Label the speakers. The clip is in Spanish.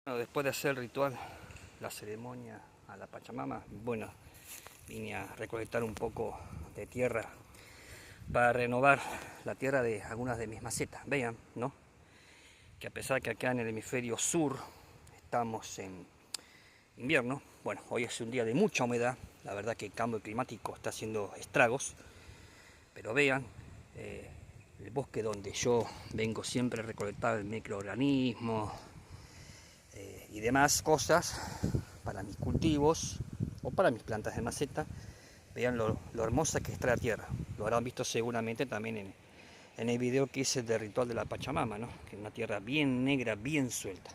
Speaker 1: Bueno, después de hacer el ritual, la ceremonia a la Pachamama, bueno, vine a recolectar un poco de tierra para renovar la tierra de algunas de mis macetas. Vean, ¿no? Que a pesar que acá en el hemisferio sur estamos en invierno, bueno, hoy es un día de mucha humedad, la verdad que el cambio climático está haciendo estragos, pero vean, el bosque donde yo vengo siempre a recolectar microorganismos, y demás cosas para mis cultivos o para mis plantas de maceta. Vean lo hermosa que está la tierra. Lo habrán visto seguramente también en el video que hice del ritual de la Pachamama, ¿no? Que es una tierra bien negra, bien suelta.